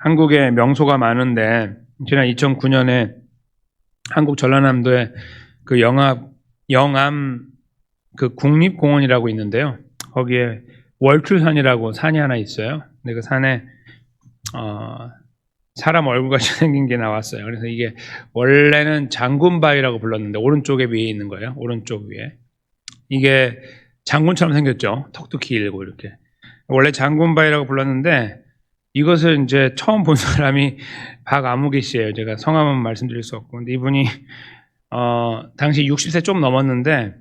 한국에 명소가 많은데 지난 2009년에 한국 전라남도에 그 영암 그 국립공원이라고 있는데요. 거기에 월출산이라고 산이 하나 있어요. 근데 그 산에 사람 얼굴같이 생긴 게 나왔어요. 그래서 이게 원래는 장군바위라고 불렀는데 오른쪽에 위에 있는 거예요. 오른쪽 위에. 이게 장군처럼 생겼죠. 턱도 길고 이렇게. 원래 장군바위라고 불렀는데 이것을 이제 처음 본 사람이 박아무개 씨예요. 제가 성함은 말씀드릴 수 없고. 근데 이분이 당시 60세 좀 넘었는데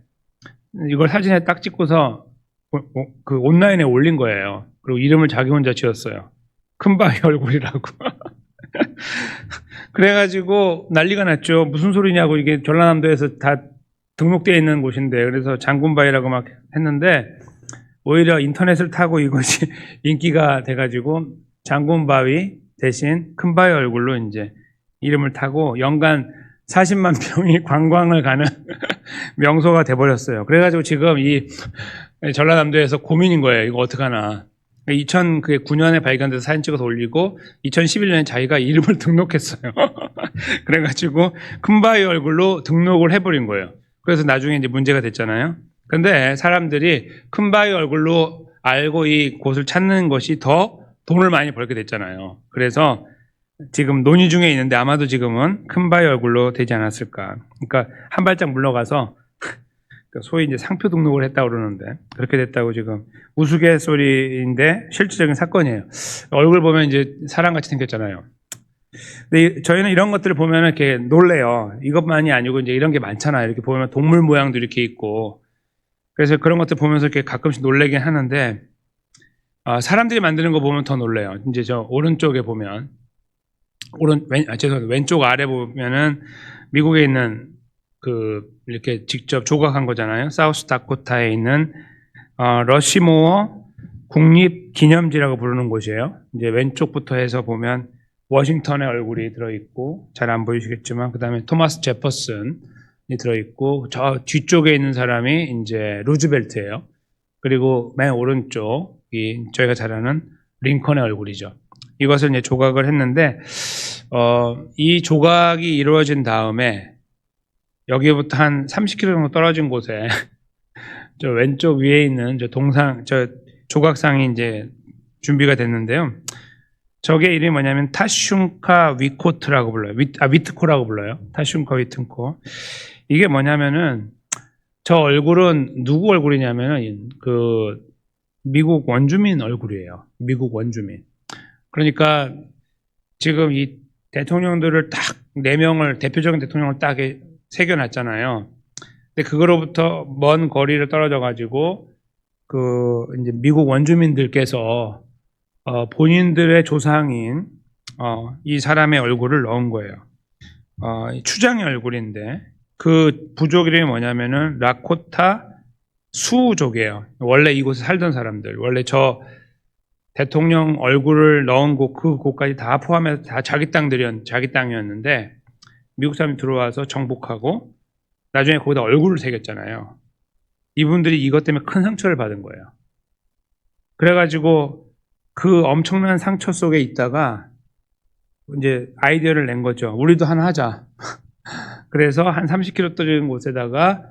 이걸 사진에 딱 찍고서 그 온라인에 올린 거예요. 그리고 이름을 자기 혼자 지었어요. 큰바위 얼굴이라고. 그래가지고 난리가 났죠. 무슨 소리냐고, 이게 전라남도에서 다 등록되어 있는 곳인데. 그래서 장군바위라고 막 했는데 오히려 인터넷을 타고 이것이 인기가 돼가지고 장군바위 대신 큰바위 얼굴로 이제 이름을 타고 연간 40만 명이 관광을 가는 명소가 돼버렸어요. 그래가지고 지금 이 전라남도에서 고민인 거예요. 이거 어떡하나. 2009년에 발견돼서 사진 찍어서 올리고 2011년에 자기가 이름을 등록했어요. 그래가지고 큰바위 얼굴로 등록을 해버린 거예요. 그래서 나중에 이제 문제가 됐잖아요. 근데 사람들이 큰바위 얼굴로 알고 이 곳을 찾는 것이 더 돈을 많이 벌게 됐잖아요. 그래서 지금 논의 중에 있는데 아마도 지금은 큰바위 얼굴로 되지 않았을까. 그러니까 한 발짝 물러가서 소위 이제 상표 등록을 했다고 그러는데 그렇게 됐다고 지금 우스갯소리인데 실질적인 사건이에요. 얼굴 보면 이제 사람같이 생겼잖아요. 근데 저희는 이런 것들을 보면 이렇게 놀래요. 이것만이 아니고 이제 이런 게 많잖아요. 이렇게 보면 동물 모양도 이렇게 있고. 그래서 그런 것들 보면서 이렇게 가끔씩 놀래긴 하는데 사람들이 만드는 거 보면 더 놀래요. 이제 저 오른쪽에 보면 왼쪽 아래 보면은 미국에 있는 이렇게 직접 조각한 거잖아요. 사우스 다코타에 있는 러시모어 국립기념지라고 부르는 곳이에요. 이제 왼쪽부터 해서 보면 워싱턴의 얼굴이 들어있고, 잘 안 보이시겠지만, 그 다음에 토마스 제퍼슨이 들어있고, 저 뒤쪽에 있는 사람이 이제 루즈벨트예요. 그리고 맨 오른쪽이 저희가 잘 아는 링컨의 얼굴이죠. 이것을 이제 조각을 했는데, 이 조각이 이루어진 다음에 여기부터 한 30km 정도 떨어진 곳에 저 왼쪽 위에 있는 저 조각상이 이제 준비가 됐는데요. 저게 이름이 뭐냐면 타슌카 위코트라고 불러요. 위트코라고 불러요. 타슌카 위트코. 이게 뭐냐면은 저 얼굴은 누구 얼굴이냐면은 그 미국 원주민 얼굴이에요. 미국 원주민. 그러니까 지금 이 대통령들을 딱 4명을 대표적인 대통령을 딱 새겨놨잖아요. 근데 그거로부터 먼 거리를 떨어져 가지고 이제 미국 원주민들께서 본인들의 조상인 이 사람의 얼굴을 넣은 거예요. 추장의 얼굴인데 그 부족 이름이 뭐냐면은 라코타 수족이에요. 원래 이곳에 살던 사람들, 원래 저 대통령 얼굴을 넣은 그 곳까지 다 포함해서 다 자기 땅이었는데 미국 사람이 들어와서 정복하고 나중에 거기다 얼굴을 새겼잖아요. 이분들이 이것 때문에 큰 상처를 받은 거예요. 그래가지고 그 엄청난 상처 속에 있다가 이제 아이디어를 낸 거죠. 우리도 하나 하자. 그래서 한 30km 떨어진 곳에다가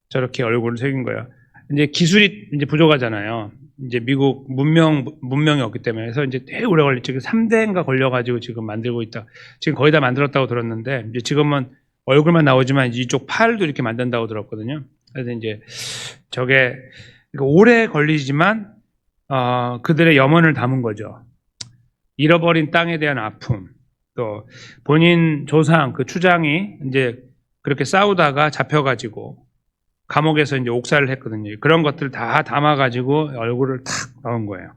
저렇게 얼굴을 새긴 거예요. 이제 기술이 이제 부족하잖아요. 이제 미국 문명이 없기 때문에. 그래서 이제 되게 오래 걸렸죠. 3대인가 걸려가지고 지금 만들고 있다. 지금 거의 다 만들었다고 들었는데, 이제 지금은 얼굴만 나오지만 이쪽 팔도 이렇게 만든다고 들었거든요. 그래서 이제 저게 오래 걸리지만, 그들의 염원을 담은 거죠. 잃어버린 땅에 대한 아픔, 또 본인 조상, 그 추장이 이제 그렇게 싸우다가 잡혀가지고 감옥에서 이제 옥살을 했거든요. 그런 것들 다 담아가지고 얼굴을 탁 넣은 거예요.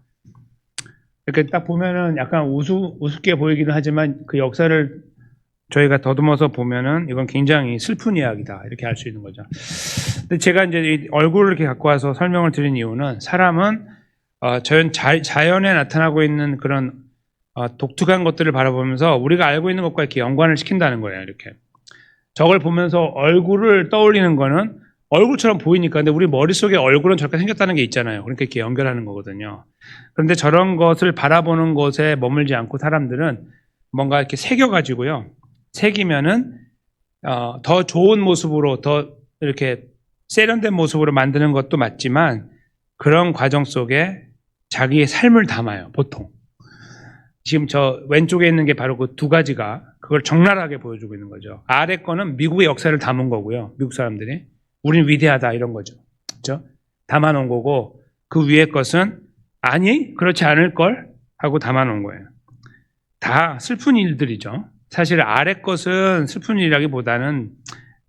이렇게 딱 보면은 약간 우습게 보이기는 하지만 그 역사를 저희가 더듬어서 보면은 이건 굉장히 슬픈 이야기다. 이렇게 알 수 있는 거죠. 근데 제가 이제 이 얼굴을 이렇게 갖고 와서 설명을 드린 이유는 사람은 자연에 나타나고 있는 그런 독특한 것들을 바라보면서 우리가 알고 있는 것과 이렇게 연관을 시킨다는 거예요. 이렇게. 저걸 보면서 얼굴을 떠올리는 거는 얼굴처럼 보이니까. 근데 우리 머릿속에 얼굴은 저렇게 생겼다는 게 있잖아요. 그러니까 이렇게 연결하는 거거든요. 그런데 저런 것을 바라보는 곳에 머물지 않고 사람들은 뭔가 이렇게 새겨가지고요. 새기면은 더 좋은 모습으로, 더 이렇게 세련된 모습으로 만드는 것도 맞지만 그런 과정 속에 자기의 삶을 담아요, 보통. 지금 저 왼쪽에 있는 게 바로 그 두 가지가 그걸 적나라하게 보여주고 있는 거죠. 아래 거는 미국의 역사를 담은 거고요. 미국 사람들이. 우린 위대하다 이런 거죠. 그렇죠? 담아놓은 거고 그 위에 것은 아니 그렇지 않을 걸 하고 담아놓은 거예요. 다 슬픈 일들이죠. 사실 아래 것은 슬픈 일이라기보다는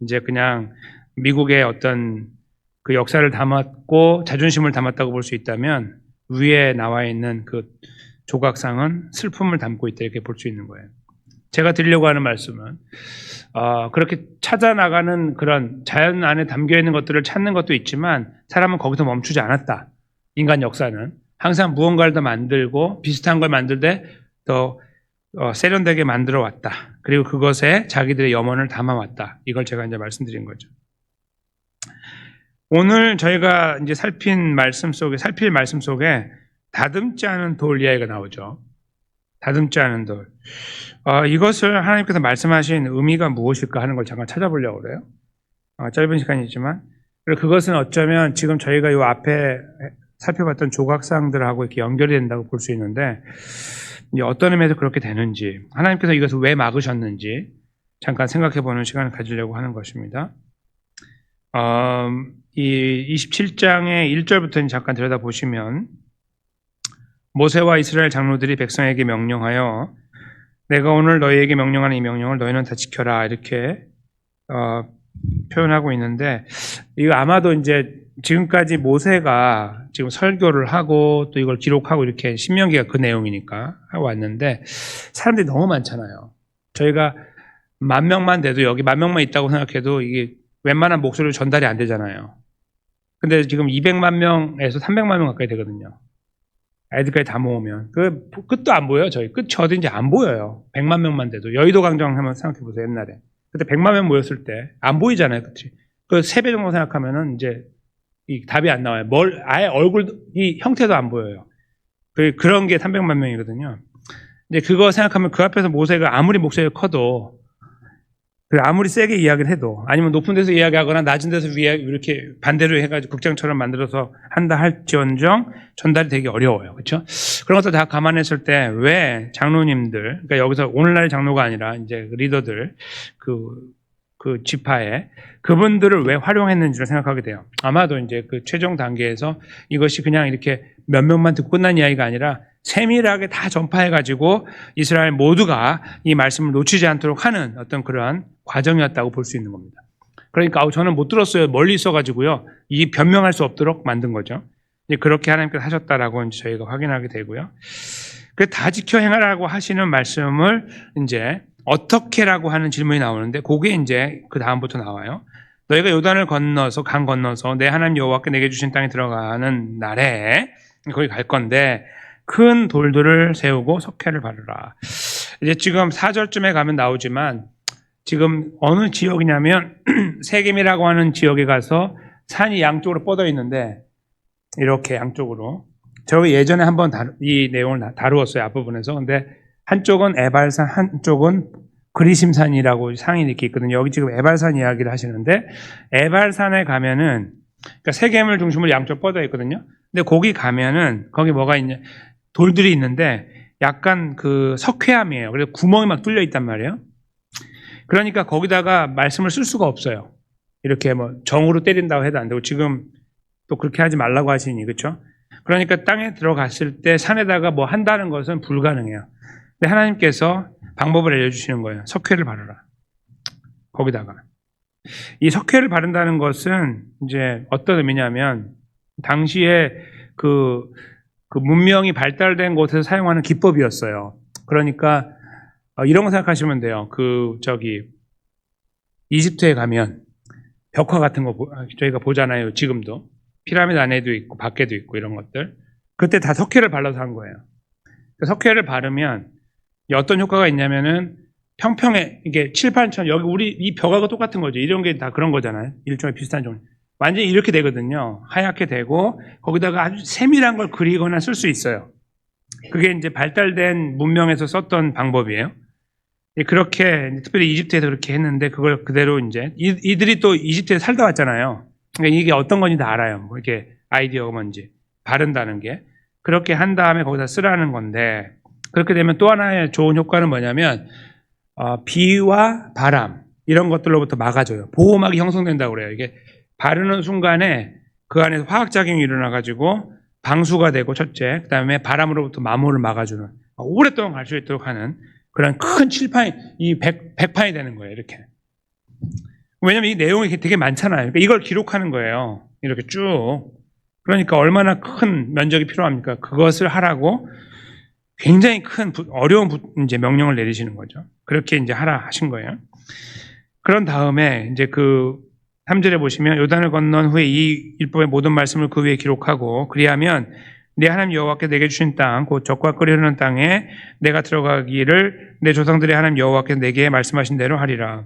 이제 그냥 미국의 어떤 그 역사를 담았고 자존심을 담았다고 볼 수 있다면 위에 나와 있는 그 조각상은 슬픔을 담고 있다 이렇게 볼 수 있는 거예요. 제가 드리려고 하는 말씀은 그렇게 찾아나가는 그런 자연 안에 담겨 있는 것들을 찾는 것도 있지만 사람은 거기서 멈추지 않았다. 인간 역사는 항상 무언가를 더 만들고 비슷한 걸 만들 때 더 세련되게 만들어 왔다. 그리고 그것에 자기들의 염원을 담아왔다. 이걸 제가 이제 말씀드린 거죠. 오늘 저희가 이제 살필 말씀 속에 다듬지 않은 돌 이야기가 나오죠. 다듬지 않은 돌. 이것을 하나님께서 말씀하신 의미가 무엇일까 하는 걸 잠깐 찾아보려고 그래요. 짧은 시간이지만. 그리고 그것은 어쩌면 지금 저희가 이 앞에 살펴봤던 조각상들하고 이렇게 연결이 된다고 볼 수 있는데, 어떤 의미에서 그렇게 되는지, 하나님께서 이것을 왜 막으셨는지 잠깐 생각해 보는 시간을 가지려고 하는 것입니다. 이 27장의 1절부터 잠깐 들여다보시면, 모세와 이스라엘 장로들이 백성에게 명령하여 내가 오늘 너희에게 명령하는 이 명령을 너희는 다 지켜라 이렇게 표현하고 있는데, 이거 아마도 이제 지금까지 모세가 지금 설교를 하고 또 이걸 기록하고 이렇게 신명기가 그 내용이니까 하고 왔는데 사람들이 너무 많잖아요. 저희가 10,000명만 돼도 여기 10,000명만 있다고 생각해도 이게 웬만한 목소리로 전달이 안 되잖아요. 근데 지금 200만 명에서 300만 명 가까이 되거든요. 애들까지 다 모으면 그 끝도 안 보여요. 저희 끝이 어딘지 안 보여요. 100만 명만 돼도 여의도 광장 한번 생각해 보세요. 옛날에 그때 100만 명 모였을 때 안 보이잖아요. 그치? 그 3배 정도 생각하면은 이제 이 답이 안 나와요. 아예 얼굴 이 형태도 안 보여요. 그런 게 300만 명이거든요. 이제 그거 생각하면 그 앞에서 모세가 아무리 목소리가 커도 아무리 세게 이야기를 해도 아니면 높은 데서 이야기하거나 낮은 데서 이렇게 반대로 해가지고 극장처럼 만들어서 한다 할지언정 전달이 되게 어려워요. 그렇죠? 그런 것도 다 감안했을 때 왜 장로님들, 그러니까 여기서 오늘날의 장로가 아니라 이제 리더들 그 지파에 그분들을 왜 활용했는지를 생각하게 돼요. 아마도 이제 그 최종 단계에서 이것이 그냥 이렇게 몇 명만 듣고 끝난 이야기가 아니라 세밀하게 다 전파해가지고 이스라엘 모두가 이 말씀을 놓치지 않도록 하는 어떤 그러한 과정이었다고 볼 수 있는 겁니다. 그러니까 저는 못 들었어요. 멀리 있어가지고요. 이 변명할 수 없도록 만든 거죠. 그렇게 하나님께서 하셨다라고 이제 저희가 확인하게 되고요. 그 다 지켜 행하라고 하시는 말씀을 이제 어떻게라고 하는 질문이 나오는데 그게 이제 그 다음부터 나와요. 너희가 요단을 건너서 강 건너서 내 하나님 여호와께 내게 주신 땅에 들어가는 날에 거기 갈 건데 큰 돌들을 세우고 석회를 바르라. 이제 지금 4절쯤에 가면 나오지만 지금 어느 지역이냐면 세겜이라고 하는 지역에 가서 산이 양쪽으로 뻗어 있는데 이렇게 양쪽으로 저희 예전에 한번 이 내용을 다루었어요. 앞부분에서. 근데 한쪽은 에발산, 한쪽은 그리심산이라고 상이 이렇게 있거든요. 여기 지금 에발산 이야기를 하시는데 에발산에 가면은 그러니까 세겜을 중심으로 양쪽 뻗어 있거든요. 근데 거기 가면은 거기 뭐가 있냐 돌들이 있는데 약간 그 석회암이에요. 그래서 구멍이 막 뚫려 있단 말이에요. 그러니까 거기다가 말씀을 쓸 수가 없어요. 이렇게 뭐 정으로 때린다고 해도 안 되고 지금 또 그렇게 하지 말라고 하시니 그렇죠? 그러니까 땅에 들어갔을 때 산에다가 뭐 한다는 것은 불가능해요. 근데 하나님께서 방법을 알려주시는 거예요. 석회를 바르라. 거기다가. 이 석회를 바른다는 것은 이제 어떤 의미냐면 당시에 그 문명이 발달된 곳에서 사용하는 기법이었어요. 그러니까 이런 거 생각하시면 돼요. 이집트에 가면 벽화 같은 거 저희가 보잖아요. 지금도. 피라미드 안에도 있고 밖에도 있고 이런 것들. 그때 다 석회를 발라서 한 거예요. 석회를 바르면 어떤 효과가 있냐면은 평평해. 이게 칠판처럼 여기 우리 이 벽하고 똑같은 거죠. 이런 게 다 그런 거잖아요. 일종의 비슷한 종류. 완전히 이렇게 되거든요. 하얗게 되고 거기다가 아주 세밀한 걸 그리거나 쓸 수 있어요. 그게 이제 발달된 문명에서 썼던 방법이에요. 그렇게 특별히 이집트에서 그렇게 했는데 그걸 그대로 이제 이들이 또 이집트에 살다 왔잖아요. 그러니까 이게 어떤 건지 다 알아요. 뭐 이렇게 아이디어가 뭔지 바른다는 게 그렇게 한 다음에 거기다 쓰라는 건데 그렇게 되면 또 하나의 좋은 효과는 뭐냐면 비와 바람 이런 것들로부터 막아줘요. 보호막이 형성된다고 그래요. 이게 바르는 순간에 그 안에서 화학작용이 일어나가지고 방수가 되고 첫째, 그 다음에 바람으로부터 마모를 막아주는 오랫동안 갈 수 있도록 하는 그런 큰 칠판이 이 백판이 되는 거예요. 이렇게. 왜냐면 이 내용이 되게 많잖아요. 그러니까 이걸 기록하는 거예요. 이렇게 쭉. 그러니까 얼마나 큰 면적이 필요합니까? 그것을 하라고 굉장히 큰 어려운 이제 명령을 내리시는 거죠. 그렇게 이제 하라 하신 거예요. 그런 다음에 이제 그 3절에 보시면 요단을 건넌 후에 이 율법의 모든 말씀을 그 위에 기록하고 그리하면 내 하나님 여호와께 내게 주신 땅 곧 젖과 꿀이 흐르는 땅에 내가 들어가기를 내 조상들의 하나님 여호와께 내게 말씀하신 대로 하리라.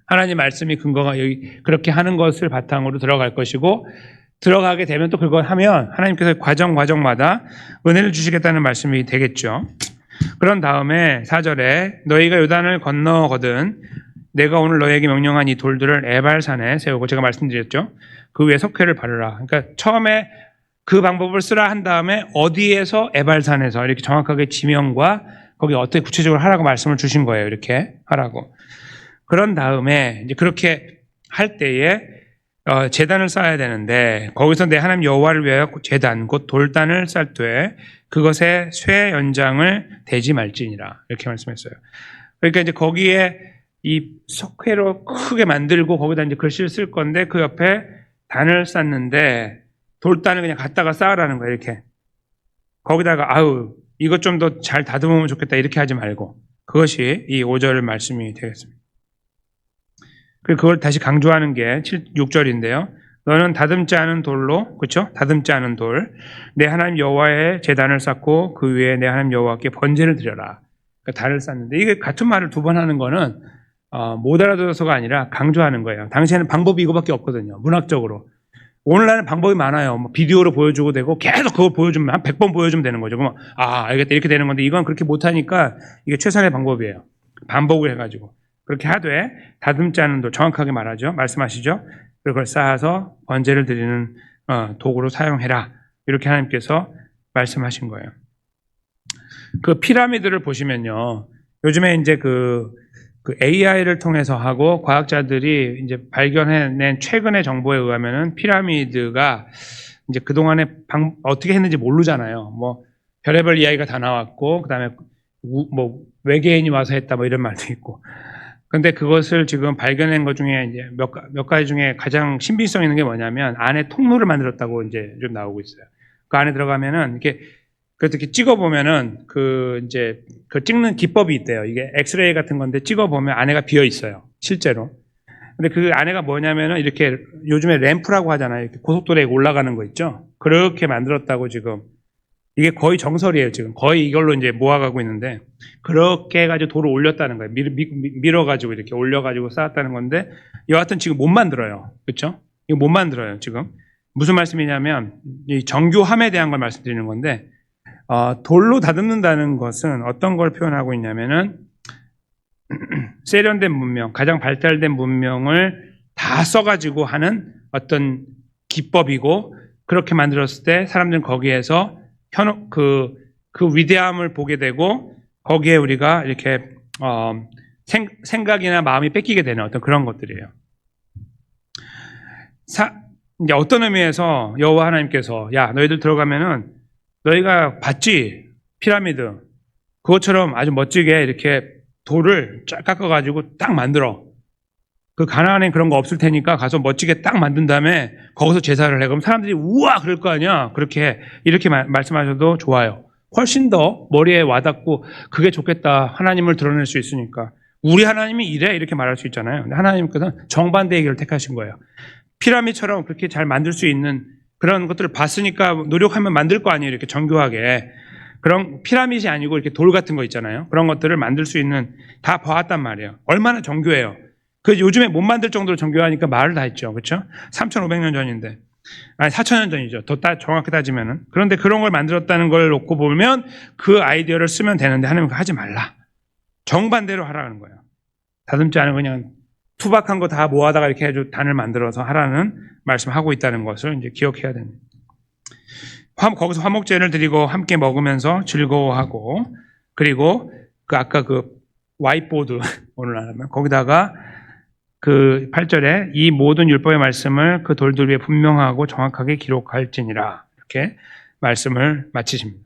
하나님 말씀이 근거가 여기 그렇게 하는 것을 바탕으로 들어갈 것이고 들어가게 되면 또 그걸 하면 하나님께서 과정마다 은혜를 주시겠다는 말씀이 되겠죠. 그런 다음에 4절에 너희가 요단을 건너거든 내가 오늘 너희에게 명령한 이 돌들을 에발산에 세우고 제가 말씀드렸죠. 그 위에 석회를 바르라. 그러니까 처음에 그 방법을 쓰라 한 다음에 어디에서 에발산에서 이렇게 정확하게 지명과 거기 어떻게 구체적으로 하라고 말씀을 주신 거예요. 이렇게 하라고. 그런 다음에 이제 그렇게 할 때에 제단을 쌓아야 되는데 거기서 내 하나님 여호와를 위하여 제단 곧 돌단을 쌓되 그것에 쇠 연장을 대지 말지니라 이렇게 말씀했어요. 그러니까 이제 거기에 이 석회로 크게 만들고 거기다 이제 글씨를 쓸 건데 그 옆에 단을 쌓는데 돌단을 그냥 갖다가 쌓으라는 거예요. 이렇게 거기다가 아우 이것 좀 더 잘 다듬으면 좋겠다 이렇게 하지 말고 그것이 이 5절 말씀이 되겠습니다. 그리고 그걸 다시 강조하는 게 6절인데요. 너는 다듬지 않은 돌로, 그렇죠? 다듬지 않은 돌, 내 하나님 여호와의 제단을 쌓고 그 위에 내 하나님 여호와께 번제를 드려라. 그러니까 단을 쌓는데 이게 같은 말을 두 번 하는 거는 못 알아들어서가 아니라 강조하는 거예요. 당시에는 방법이 이거밖에 없거든요. 문학적으로. 오늘날은 방법이 많아요. 뭐 비디오로 보여주고 되고 계속 그걸 보여주면 한 100번 보여주면 되는 거죠. 그러면 알겠다 이렇게 되는 건데 이건 그렇게 못하니까 이게 최선의 방법이에요. 반복을 해가지고. 그렇게 하되 다듬지 않은 돌 정확하게 말하죠. 말씀하시죠. 그걸 쌓아서 번제를 드리는 도구로 사용해라. 이렇게 하나님께서 말씀하신 거예요. 그 피라미드를 보시면요. 요즘에 이제 그 AI를 통해서 하고 과학자들이 이제 발견해낸 최근의 정보에 의하면은 피라미드가 이제 그동안에 어떻게 했는지 모르잖아요. 뭐 별의별 이야기가 다 나왔고 그다음에 뭐 외계인이 와서 했다 뭐 이런 말도 있고. 근데 그것을 지금 발견한 것 중에 이제 몇 가지 중에 가장 신빙성 있는 게 뭐냐면 안에 통로를 만들었다고 이제 좀 나오고 있어요. 그 안에 들어가면은 이렇게 그렇게 찍어보면은 이제 찍는 기법이 있대요. 이게 엑스레이 같은 건데 찍어보면 안에가 비어 있어요. 실제로. 근데 그 안에가 뭐냐면은 이렇게 요즘에 램프라고 하잖아요. 이렇게 고속도로에 올라가는 거 있죠. 그렇게 만들었다고 지금. 이게 거의 정설이에요, 지금. 거의 이걸로 이제 모아가고 있는데, 그렇게 해가지고 돌을 올렸다는 거예요. 밀어가지고 이렇게 올려가지고 쌓았다는 건데, 여하튼 지금 못 만들어요. 그쵸? 이거 못 만들어요, 지금. 무슨 말씀이냐면, 이 정교함에 대한 걸 말씀드리는 건데, 돌로 다듬는다는 것은 어떤 걸 표현하고 있냐면은, 세련된 문명, 가장 발달된 문명을 다 써가지고 하는 어떤 기법이고, 그렇게 만들었을 때 사람들은 거기에서 그 위대함을 보게 되고 거기에 우리가 이렇게 생각이나 마음이 뺏기게 되는 어떤 그런 것들이에요. 이제 어떤 의미에서 여호와 하나님께서 야 너희들 들어가면은 너희가 봤지 피라미드 그것처럼 아주 멋지게 이렇게 돌을 쫙 깎아가지고 딱 만들어. 그 가나안엔 그런 거 없을 테니까 가서 멋지게 딱 만든 다음에 거기서 제사를 해. 그럼 사람들이 우와 그럴 거 아니야. 이렇게 말씀하셔도 좋아요. 훨씬 더 머리에 와닿고 그게 좋겠다. 하나님을 드러낼 수 있으니까. 우리 하나님이 이래 이렇게 말할 수 있잖아요. 근데 하나님께서는 정반대의 길을 택하신 거예요. 피라미드처럼 그렇게 잘 만들 수 있는 그런 것들을 봤으니까 노력하면 만들 거 아니에요. 이렇게 정교하게. 그런 피라미드이 아니고 이렇게 돌 같은 거 있잖아요. 그런 것들을 만들 수 있는 다 봐왔단 말이에요. 얼마나 정교해요. 그 요즘에 못 만들 정도로 정교하니까 말을 다 했죠. 그렇죠? 3,500년 전인데. 아니 4,000년 전이죠. 더 정확히 따지면은. 그런데 그런 걸 만들었다는 걸 놓고 보면 그 아이디어를 쓰면 되는데 하나님은 하지 말라. 정반대로 하라는 거예요. 다듬지 않은 그냥 투박한 거 다 모아다가 이렇게 해서 단을 만들어서 하라는 말씀하고 있다는 것을 이제 기억해야 됩니다. 거기서 화목제를 드리고 함께 먹으면서 즐거워하고, 그리고 그 아까 그 와이트보드 오늘 하면 거기다가 그 8절에 이 모든 율법의 말씀을 그 돌들 위에 분명하고 정확하게 기록할지니라, 이렇게 말씀을 마치십니다.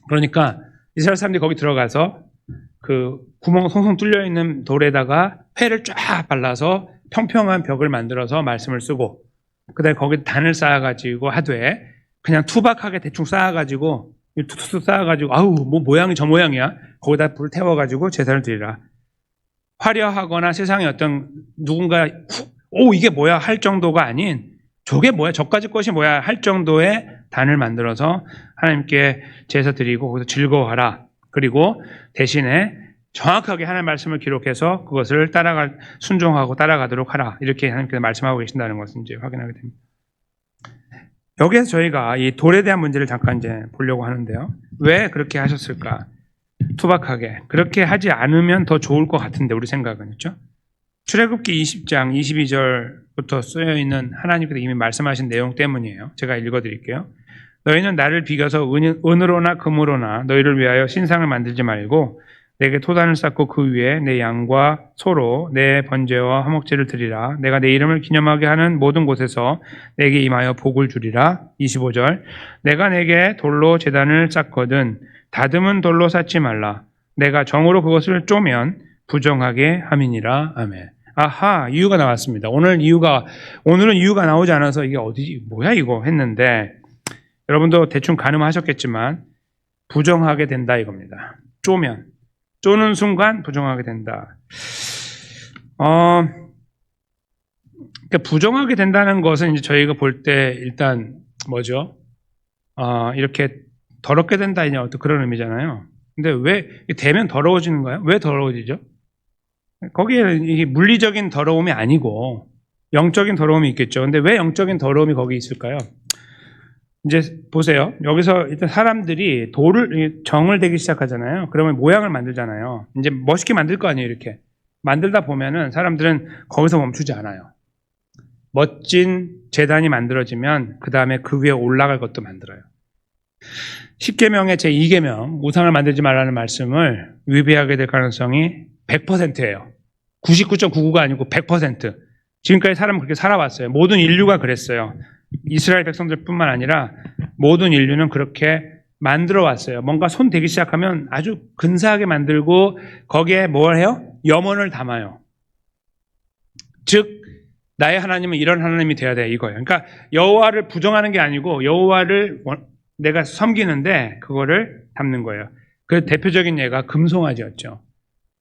그러니까 이스라엘 사람들이 거기 들어가서 그 구멍 송송 뚫려 있는 돌에다가 회를 쫙 발라서 평평한 벽을 만들어서 말씀을 쓰고, 그다음에 거기 단을 쌓아가지고 하되 그냥 투박하게 대충 쌓아가지고 툭툭 쌓아가지고 아우 뭐 모양이 저 모양이야, 거기다 불을 태워가지고 제사를 드리라. 화려하거나 세상에 어떤 누군가 오 이게 뭐야 할 정도가 아닌, 저게 뭐야 저까지 것이 뭐야 할 정도의 단을 만들어서 하나님께 제사 드리고 거기서 즐거워하라. 그리고 대신에 정확하게 하나님의 말씀을 기록해서 그것을 순종하고 따라가도록 하라. 이렇게 하나님께서 말씀하고 계신다는 것을 이제 확인하게 됩니다. 여기에서 저희가 이 돌에 대한 문제를 잠깐 이제 보려고 하는데요. 왜 그렇게 하셨을까? 투박하게. 그렇게 하지 않으면 더 좋을 것 같은데, 우리 생각은. 그렇죠? 출애굽기 20장 22절부터 쓰여 있는 하나님께서 이미 말씀하신 내용 때문이에요. 제가 읽어드릴게요. 너희는 나를 비겨서 은으로나 금으로나 너희를 위하여 신상을 만들지 말고 내게 토단을 쌓고 그 위에 내 양과 소로 내 번제와 화목제를 드리라. 내가 내 이름을 기념하게 하는 모든 곳에서 내게 임하여 복을 주리라. 25절 내가 내게 돌로 제단을 쌓거든 다듬은 돌로 쌓지 말라. 내가 정으로 그것을 쪼면 부정하게 함이니라. 아멘. 아하, 이유가 나왔습니다. 오늘은 이유가 나오지 않아서 이게 어디지 뭐야 이거 했는데, 여러분도 대충 가늠하셨겠지만 부정하게 된다 이겁니다. 쪼는 순간 부정하게 된다. 그러니까 부정하게 된다는 것은 이제 저희가 볼 때 일단 뭐죠? 이렇게 더럽게 된다, 이냐 어떤 그런 의미잖아요. 근데 왜 되면 더러워지는가요? 왜 더러워지죠? 거기에 이게 물리적인 더러움이 아니고 영적인 더러움이 있겠죠. 근데 왜 영적인 더러움이 거기 있을까요? 이제 보세요. 여기서 일단 사람들이 정을 대기 시작하잖아요. 그러면 모양을 만들잖아요. 이제 멋있게 만들 거 아니에요. 이렇게 만들다 보면은 사람들은 거기서 멈추지 않아요. 멋진 제단이 만들어지면 그 다음에 그 위에 올라갈 것도 만들어요. 10계명의 제2계명 우상을 만들지 말라는 말씀을 위배하게 될 가능성이 100%예요. 99.99가 아니고 100%. 지금까지 사람은 그렇게 살아왔어요. 모든 인류가 그랬어요. 이스라엘 백성들뿐만 아니라 모든 인류는 그렇게 만들어 왔어요. 뭔가 손 대기 시작하면 아주 근사하게 만들고 거기에 뭘 해요? 염원을 담아요. 즉 나의 하나님은 이런 하나님이 돼야 돼, 이거예요. 그러니까 여호와를 부정하는 게 아니고 여호와를 내가 섬기는데 그거를 담는 거예요. 그 대표적인 예가 금송아지였죠.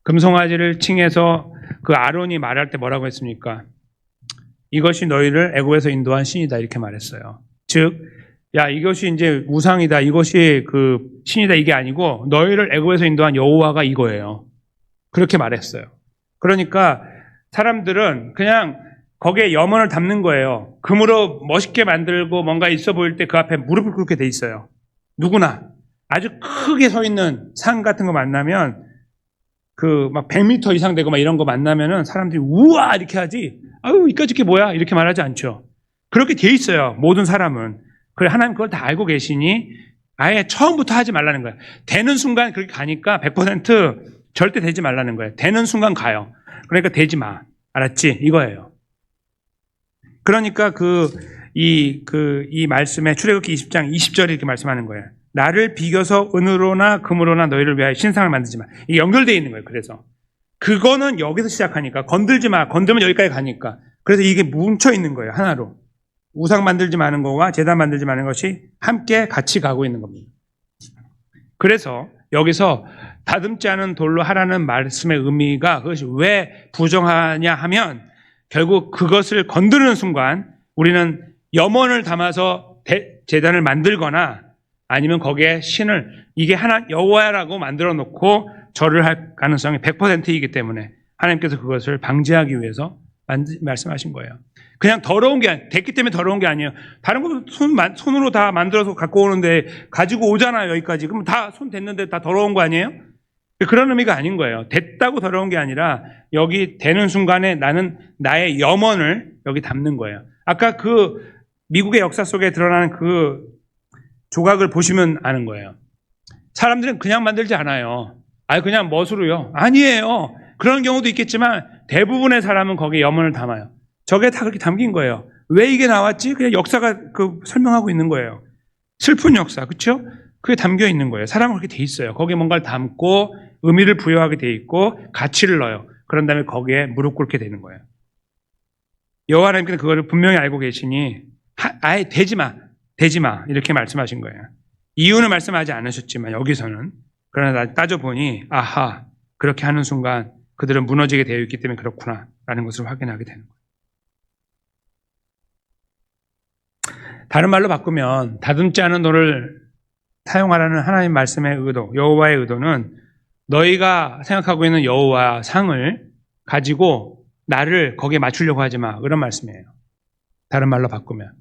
금송아지를 칭해서 그 아론이 말할 때 뭐라고 했습니까? 이것이 너희를 애굽에서 인도한 신이다, 이렇게 말했어요. 즉, 야 이것이 이제 우상이다, 이것이 그 신이다, 이게 아니고 너희를 애굽에서 인도한 여호와가 이거예요. 그렇게 말했어요. 그러니까 사람들은 그냥 거기에 염원을 담는 거예요. 금으로 멋있게 만들고 뭔가 있어 보일 때 그 앞에 무릎을 꿇게 돼 있어요. 누구나 아주 크게 서 있는 산 같은 거 만나면 그 막 100m 이상 되고 막 이런 거 만나면은 사람들이 우와 이렇게 하지, 아유 이까짓 게 뭐야 이렇게 말하지 않죠. 그렇게 돼 있어요. 모든 사람은. 그래, 하나님 그걸 다 알고 계시니 아예 처음부터 하지 말라는 거예요. 되는 순간 그렇게 가니까 100% 절대 되지 말라는 거예요. 되는 순간 가요. 그러니까 되지 마. 알았지? 이거예요. 그러니까 이 말씀에 출애굽기 20장 20절에 이렇게 말씀하는 거예요. 나를 비겨서 은으로나 금으로나 너희를 위하여 신상을 만들지 마. 이게 연결되어 있는 거예요. 그래서 그거는 여기서 시작하니까 건들지 마. 건들면 여기까지 가니까. 그래서 이게 뭉쳐 있는 거예요. 하나로. 우상 만들지 마는 거와 제단 만들지 마는 것이 함께 같이 가고 있는 겁니다. 그래서 여기서 다듬지 않은 돌로 하라는 말씀의 의미가, 그것이 왜 부정하냐 하면 결국 그것을 건드리는 순간 우리는 염원을 담아서 제단을 만들거나 아니면 거기에 신을, 이게 하나 여호와라고 만들어 놓고 절을 할 가능성이 100%이기 때문에 하나님께서 그것을 방지하기 위해서 말씀하신 거예요. 그냥 더러운 게 됐기 때문에 더러운 게 아니에요. 다른 것도 손으로 다 만들어서 갖고 오는데 가지고 오잖아요. 여기까지. 그럼 다 손 댔는데 다 더러운 거 아니에요? 그런 의미가 아닌 거예요. 됐다고 더러운 게 아니라 여기 되는 순간에 나는 나의 염원을 여기 담는 거예요. 아까 그 미국의 역사 속에 드러나는 그 조각을 보시면 아는 거예요. 사람들은 그냥 만들지 않아요. 그냥 멋으로요. 아니에요. 그런 경우도 있겠지만 대부분의 사람은 거기에 염원을 담아요. 저게 다 그렇게 담긴 거예요. 왜 이게 나왔지? 그냥 역사가 설명하고 있는 거예요. 슬픈 역사, 그렇죠? 그게 담겨 있는 거예요. 사람은 그렇게 돼 있어요. 거기에 뭔가를 담고 의미를 부여하게 돼 있고 가치를 넣어요. 그런 다음에 거기에 무릎 꿇게 되는 거예요. 여호와 하나님께서 그거를 분명히 알고 계시니 아예 되지 마 이렇게 말씀하신 거예요. 이유는 말씀하지 않으셨지만 여기서는 그러나 따져보니 아하 그렇게 하는 순간 그들은 무너지게 되어 있기 때문에 그렇구나 라는 것을 확인하게 되는 거예요. 다른 말로 바꾸면 다듬지 않은 돌을 사용하라는 하나님 말씀의 의도, 여호와의 의도는 너희가 생각하고 있는 여호와 상을 가지고 나를 거기에 맞추려고 하지 마. 그런 말씀이에요. 다른 말로 바꾸면.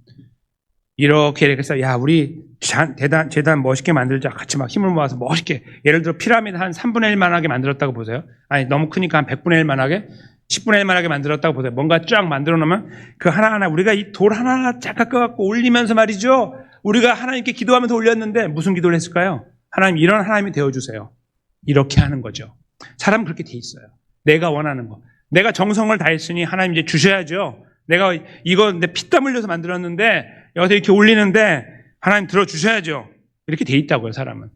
이렇게 해서 야 우리 재단 멋있게 만들자. 같이 막 힘을 모아서 멋있게. 예를 들어 피라미드 한 3분의 1만하게 만들었다고 보세요. 아니 너무 크니까 한 100분의 1만하게 10분의 1만하게 만들었다고 보세요. 뭔가 쫙 만들어 놓으면 그 하나하나 우리가 이 돌 하나하나 쫙 깎아갖고 올리면서 말이죠. 우리가 하나님께 기도하면서 올렸는데 무슨 기도를 했을까요? 하나님 이런 하나님이 되어주세요. 이렇게 하는 거죠. 사람은 그렇게 돼 있어요. 내가 원하는 거. 내가 정성을 다했으니 하나님 이제 주셔야죠. 내가 이거 내 피땀 흘려서 만들었는데 여기서 이렇게 올리는데 하나님 들어주셔야죠. 이렇게 돼 있다고요. 사람은.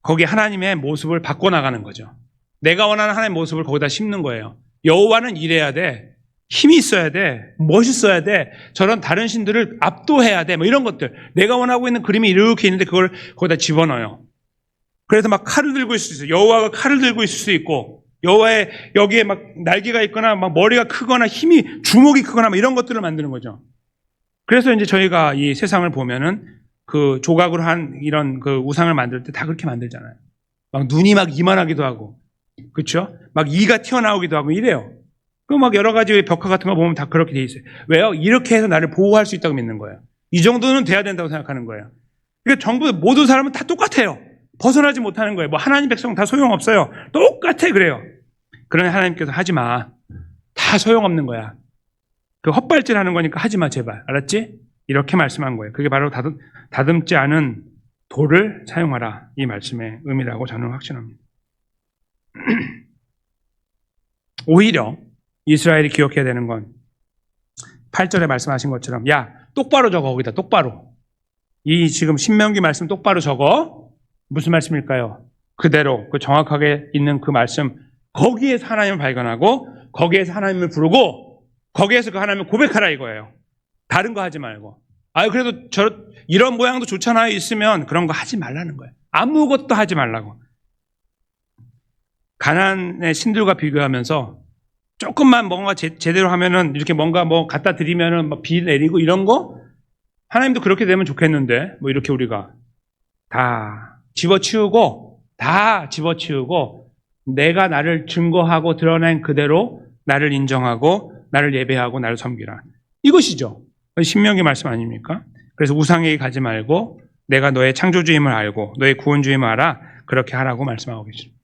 거기에 하나님의 모습을 바꿔나가는 거죠. 내가 원하는 하나님의 모습을 거기다 심는 거예요. 여호와는 이래야 돼. 힘이 있어야 돼. 멋있어야 돼. 저런 다른 신들을 압도해야 돼. 뭐 이런 것들. 내가 원하고 있는 그림이 이렇게 있는데 그걸 거기다 집어넣어요. 그래서 막 칼을 들고 있을 수 있어요. 여호와가 칼을 들고 있을 수 있고 여호와의 여기에 막 날개가 있거나 막 머리가 크거나 힘이 주먹이 크거나 막 이런 것들을 만드는 거죠. 그래서 이제 저희가 이 세상을 보면은 그 조각으로 한 이런 그 우상을 만들 때 다 그렇게 만들잖아요. 막 눈이 막 이만하기도 하고, 그렇죠? 막 이가 튀어나오기도 하고 이래요. 그 막 여러 가지 벽화 같은 거 보면 다 그렇게 돼 있어요. 왜요? 이렇게 해서 나를 보호할 수 있다고 믿는 거예요. 이 정도는 돼야 된다고 생각하는 거예요. 그러니까 전부 모든 사람은 다 똑같아요. 벗어나지 못하는 거예요. 뭐 하나님 백성 다 소용없어요. 똑같아 그래요. 그러나 하나님께서 하지 마. 다 소용없는 거야. 그 헛발질하는 거니까 하지 마 제발. 알았지? 이렇게 말씀한 거예요. 그게 바로 다듬지 않은 돌을 사용하라. 이 말씀의 의미라고 저는 확신합니다. 오히려 이스라엘이 기억해야 되는 건 8절에 말씀하신 것처럼 야 똑바로 적어 거기다 똑바로. 이 지금 신명기 말씀 똑바로 적어. 무슨 말씀일까요? 그대로 그 정확하게 있는 그 말씀 거기에서 하나님을 발견하고 거기에서 하나님을 부르고 거기에서 그 하나님을 고백하라 이거예요. 다른 거 하지 말고. 그래도 이런 모양도 좋잖아요. 있으면 그런 거 하지 말라는 거예요. 아무것도 하지 말라고. 가나안의 신들과 비교하면서 조금만 뭔가 제대로 하면은 이렇게 뭔가 뭐 갖다 드리면은 막 비 내리고 이런 거 하나님도 그렇게 되면 좋겠는데 뭐 이렇게 우리가 다 집어치우고 내가 나를 증거하고 드러낸 그대로 나를 인정하고 나를 예배하고 나를 섬기라. 이것이죠. 신명기 말씀 아닙니까? 그래서 우상에게 가지 말고 내가 너의 창조주임을 알고 너의 구원주임을 알아. 그렇게 하라고 말씀하고 계십니다.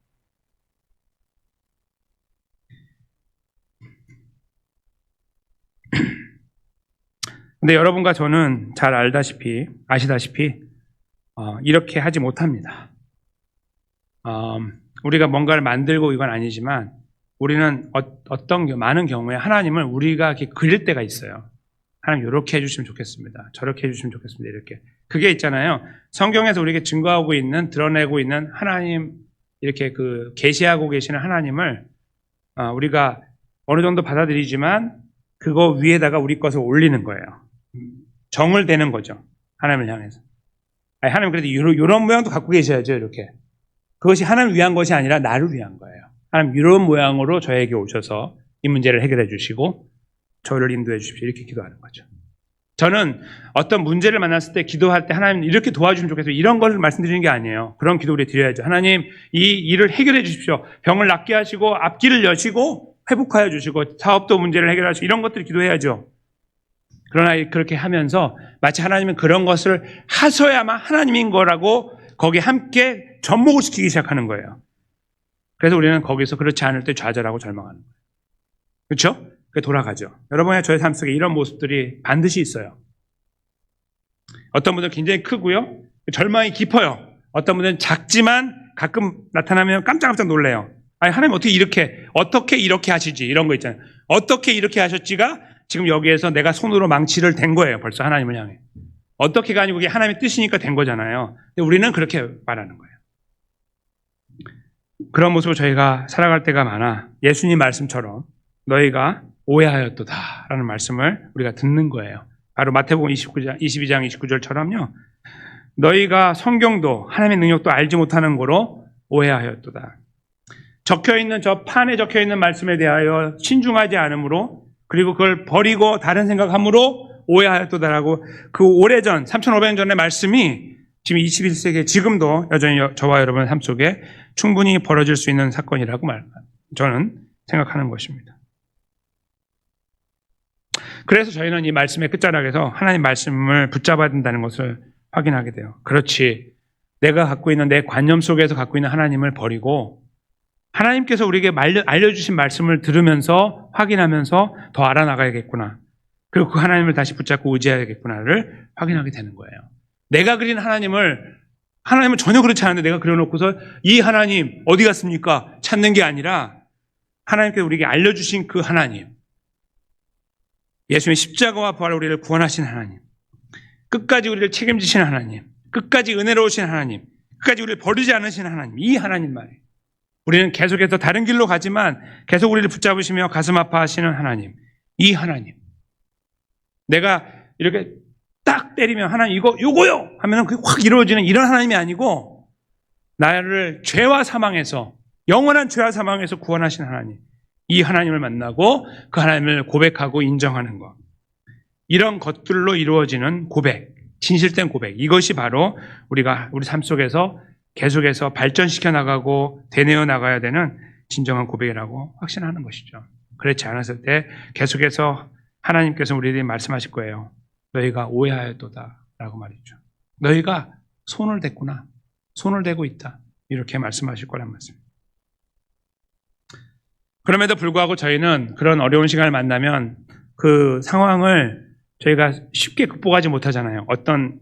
근데 여러분과 저는 잘 아시다시피 이렇게 하지 못합니다. 우리가 뭔가를 만들고 이건 아니지만 우리는 많은 경우에 하나님을 우리가 이렇게 그릴 때가 있어요. 하나님 이렇게 해주시면 좋겠습니다. 저렇게 해주시면 좋겠습니다. 이렇게. 그게 있잖아요. 성경에서 우리에게 증거하고 있는 드러내고 있는 하나님 이렇게 그 계시하고 계시는 하나님을 우리가 어느 정도 받아들이지만 그거 위에다가 우리 것을 올리는 거예요. 정을 대는 거죠. 하나님을 향해서. 하나님 그래도 이런 모양도 갖고 계셔야죠. 이렇게. 그것이 하나님을 위한 것이 아니라 나를 위한 거예요. 하나님 이런 모양으로 저에게 오셔서 이 문제를 해결해 주시고 저를 인도해 주십시오. 이렇게 기도하는 거죠. 저는 어떤 문제를 만났을 때 기도할 때 하나님 이렇게 도와주면 좋겠어요. 이런 걸 말씀드리는 게 아니에요. 그런 기도 우리 드려야죠. 하나님 이 일을 해결해 주십시오. 병을 낫게 하시고 앞길을 여시고 회복하여 주시고 사업도 문제를 해결하시고 이런 것들 기도해야죠. 그러나 그렇게 하면서 마치 하나님은 그런 것을 하셔야만 하나님인 거라고 거기에 함께 접목을 시키기 시작하는 거예요. 그래서 우리는 거기서 그렇지 않을 때 좌절하고 절망하는 거예요. 그렇죠? 돌아가죠. 여러분의 저의 삶 속에 이런 모습들이 반드시 있어요. 어떤 분들은 굉장히 크고요. 절망이 깊어요. 어떤 분들은 작지만 가끔 나타나면 깜짝깜짝 놀래요. 아니, 하나님 어떻게 이렇게 하시지? 이런 거 있잖아요. 어떻게 이렇게 하셨지가 지금 여기에서 내가 손으로 망치를 댄 거예요. 벌써 하나님을 향해. 어떻게가 아니고 그게 하나님의 뜻이니까 된 거잖아요. 근데 우리는 그렇게 말하는 거예요. 그런 모습으로 저희가 살아갈 때가 많아 예수님 말씀처럼 너희가 오해하였도다 라는 말씀을 우리가 듣는 거예요. 바로 마태복음 22장 29절처럼요. 너희가 성경도 하나님의 능력도 알지 못하는 거로 오해하였도다. 적혀있는 저 판에 적혀있는 말씀에 대하여 신중하지 않으므로 그리고 그걸 버리고 다른 생각함으로 오해하였도다라고 그 오래전 3,500년 전의 말씀이 지금 21세기에 지금도 여전히 저와 여러분의 삶 속에 충분히 벌어질 수 있는 사건이라고 저는 생각하는 것입니다. 그래서 저희는 이 말씀의 끝자락에서 하나님 말씀을 붙잡아야 된다는 것을 확인하게 돼요. 그렇지. 내가 갖고 있는 내 관념 속에서 갖고 있는 하나님을 버리고 하나님께서 우리에게 알려주신 말씀을 들으면서 확인하면서 더 알아나가야겠구나. 그리고 그 하나님을 다시 붙잡고 의지해야겠구나를 확인하게 되는 거예요. 내가 그린 하나님은 전혀 그렇지 않은데 내가 그려놓고서 이 하나님 어디 갔습니까? 찾는 게 아니라 하나님께서 우리에게 알려주신 그 하나님, 예수님의 십자가와 부활로 우리를 구원하신 하나님, 끝까지 우리를 책임지신 하나님, 끝까지 은혜로우신 하나님, 끝까지 우리를 버리지 않으신 하나님, 이 하나님 말이에요. 우리는 계속해서 다른 길로 가지만 계속 우리를 붙잡으시며 가슴 아파하시는 하나님, 이 하나님. 내가 이렇게 딱 때리면 하나님 요거요 하면 그게 확 이루어지는 이런 하나님이 아니고 나를 죄와 사망에서 영원한 죄와 사망에서 구원하신 하나님, 이 하나님을 만나고 그 하나님을 고백하고 인정하는 것, 이런 것들로 이루어지는 고백, 진실된 고백, 이것이 바로 우리가 우리 삶 속에서 계속해서 발전시켜 나가고 되뇌어 나가야 되는 진정한 고백이라고 확신하는 것이죠. 그렇지 않았을 때 계속해서 하나님께서 우리에게 말씀하실 거예요. 너희가 오해하였도다 라고 말이죠. 너희가 손을 댔구나. 손을 대고 있다. 이렇게 말씀하실 거란 말씀입니다. 그럼에도 불구하고 저희는 그런 어려운 시간을 만나면 그 상황을 저희가 쉽게 극복하지 못하잖아요. 어떤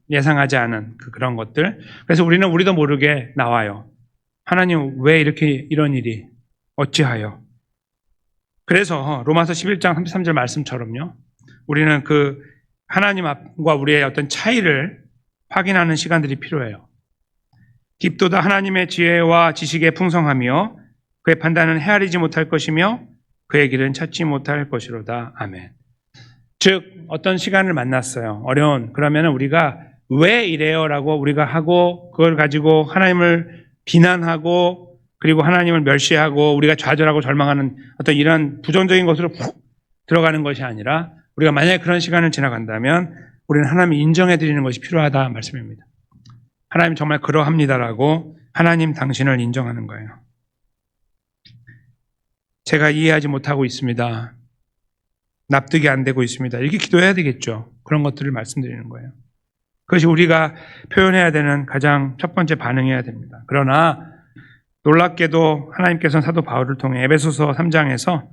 예상하지 않은 그런 것들. 그래서 우리도 모르게 나와요. 하나님 왜 이렇게 이런 일이 어찌하여. 그래서 로마서 11장 33절 말씀처럼요. 우리는 그 하나님과 우리의 어떤 차이를 확인하는 시간들이 필요해요. 깊도다 하나님의 지혜와 지식에 풍성하며 그의 판단은 헤아리지 못할 것이며 그의 길은 찾지 못할 것이로다. 아멘. 즉 어떤 시간을 만났어요. 어려운. 그러면 우리가 왜 이래요라고 우리가 하고 그걸 가지고 하나님을 비난하고 그리고 하나님을 멸시하고 우리가 좌절하고 절망하는 어떤 이런 부정적인 것으로 푹 들어가는 것이 아니라 우리가 만약에 그런 시간을 지나간다면 우리는 하나님을 인정해 드리는 것이 필요하다 말씀입니다. 하나님 정말 그러합니다라고 하나님 당신을 인정하는 거예요. 제가 이해하지 못하고 있습니다. 납득이 안 되고 있습니다. 이렇게 기도해야 되겠죠. 그런 것들을 말씀드리는 거예요. 그것이 우리가 표현해야 되는 가장 첫 번째 반응이어야 됩니다. 그러나 놀랍게도 하나님께서는 사도 바울을 통해 에베소서 3장에서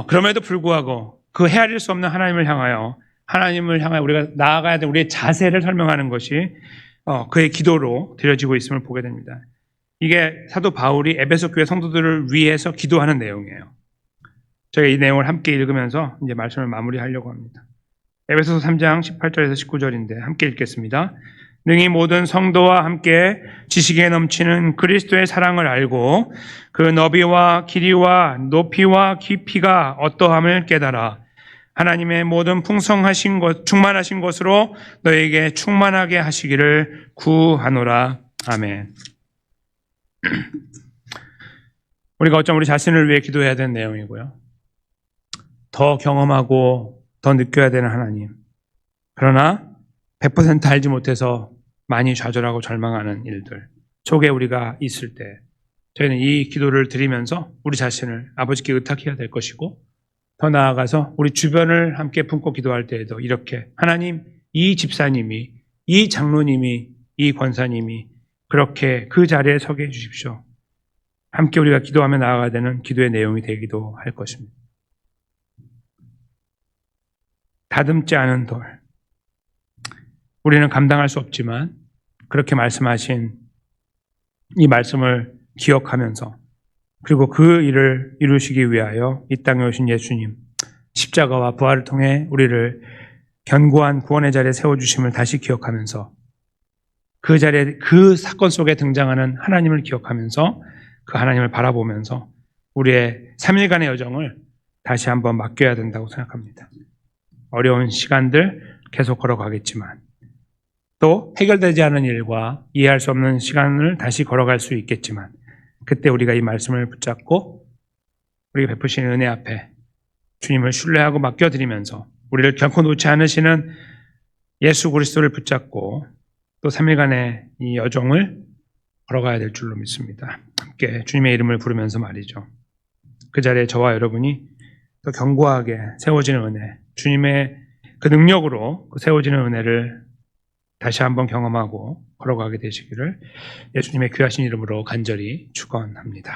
그럼에도 불구하고 그 헤아릴 수 없는 하나님을 향하여 우리가 나아가야 될 우리의 자세를 설명하는 것이 그의 기도로 드려지고 있음을 보게 됩니다. 이게 사도 바울이 에베소 교회 성도들을 위해서 기도하는 내용이에요. 저희가 이 내용을 함께 읽으면서 이제 말씀을 마무리하려고 합니다. 에베소서 3장 18절에서 19절인데 함께 읽겠습니다. 능히 모든 성도와 함께 지식에 넘치는 그리스도의 사랑을 알고 그 너비와 길이와 높이와 깊이가 어떠함을 깨달아 하나님의 모든 풍성하신 것, 충만하신 것으로 너에게 충만하게 하시기를 구하노라. 아멘. 우리가 어쩜 우리 자신을 위해 기도해야 되는 내용이고요. 더 경험하고 더 느껴야 되는 하나님. 그러나 100% 알지 못해서 많이 좌절하고 절망하는 일들 속에 우리가 있을 때 저희는 이 기도를 드리면서 우리 자신을 아버지께 의탁해야 될 것이고 더 나아가서 우리 주변을 함께 품고 기도할 때에도 이렇게 하나님, 이 집사님이, 이 장로님이, 이 권사님이 그렇게 그 자리에 서게 해주십시오. 함께 우리가 기도하며 나아가야 되는 기도의 내용이 되기도 할 것입니다. 다듬지 않은 돌. 우리는 감당할 수 없지만 그렇게 말씀하신 이 말씀을 기억하면서 그리고 그 일을 이루시기 위하여 이 땅에 오신 예수님, 십자가와 부활을 통해 우리를 견고한 구원의 자리에 세워주심을 다시 기억하면서 그 자리에 그 사건 속에 등장하는 하나님을 기억하면서 그 하나님을 바라보면서 우리의 3일간의 여정을 다시 한번 맡겨야 된다고 생각합니다. 어려운 시간들 계속 걸어가겠지만 또 해결되지 않은 일과 이해할 수 없는 시간을 다시 걸어갈 수 있겠지만 그때 우리가 이 말씀을 붙잡고 우리가 베푸시는 은혜 앞에 주님을 신뢰하고 맡겨드리면서 우리를 결코 놓지 않으시는 예수 그리스도를 붙잡고 또 3일간의 이 여정을 걸어가야 될 줄로 믿습니다. 함께 주님의 이름을 부르면서 말이죠. 그 자리에 저와 여러분이 더 견고하게 세워지는 은혜, 주님의 그 능력으로 세워지는 은혜를 다시 한번 경험하고 걸어가게 되시기를 예수님의 귀하신 이름으로 간절히 축원합니다.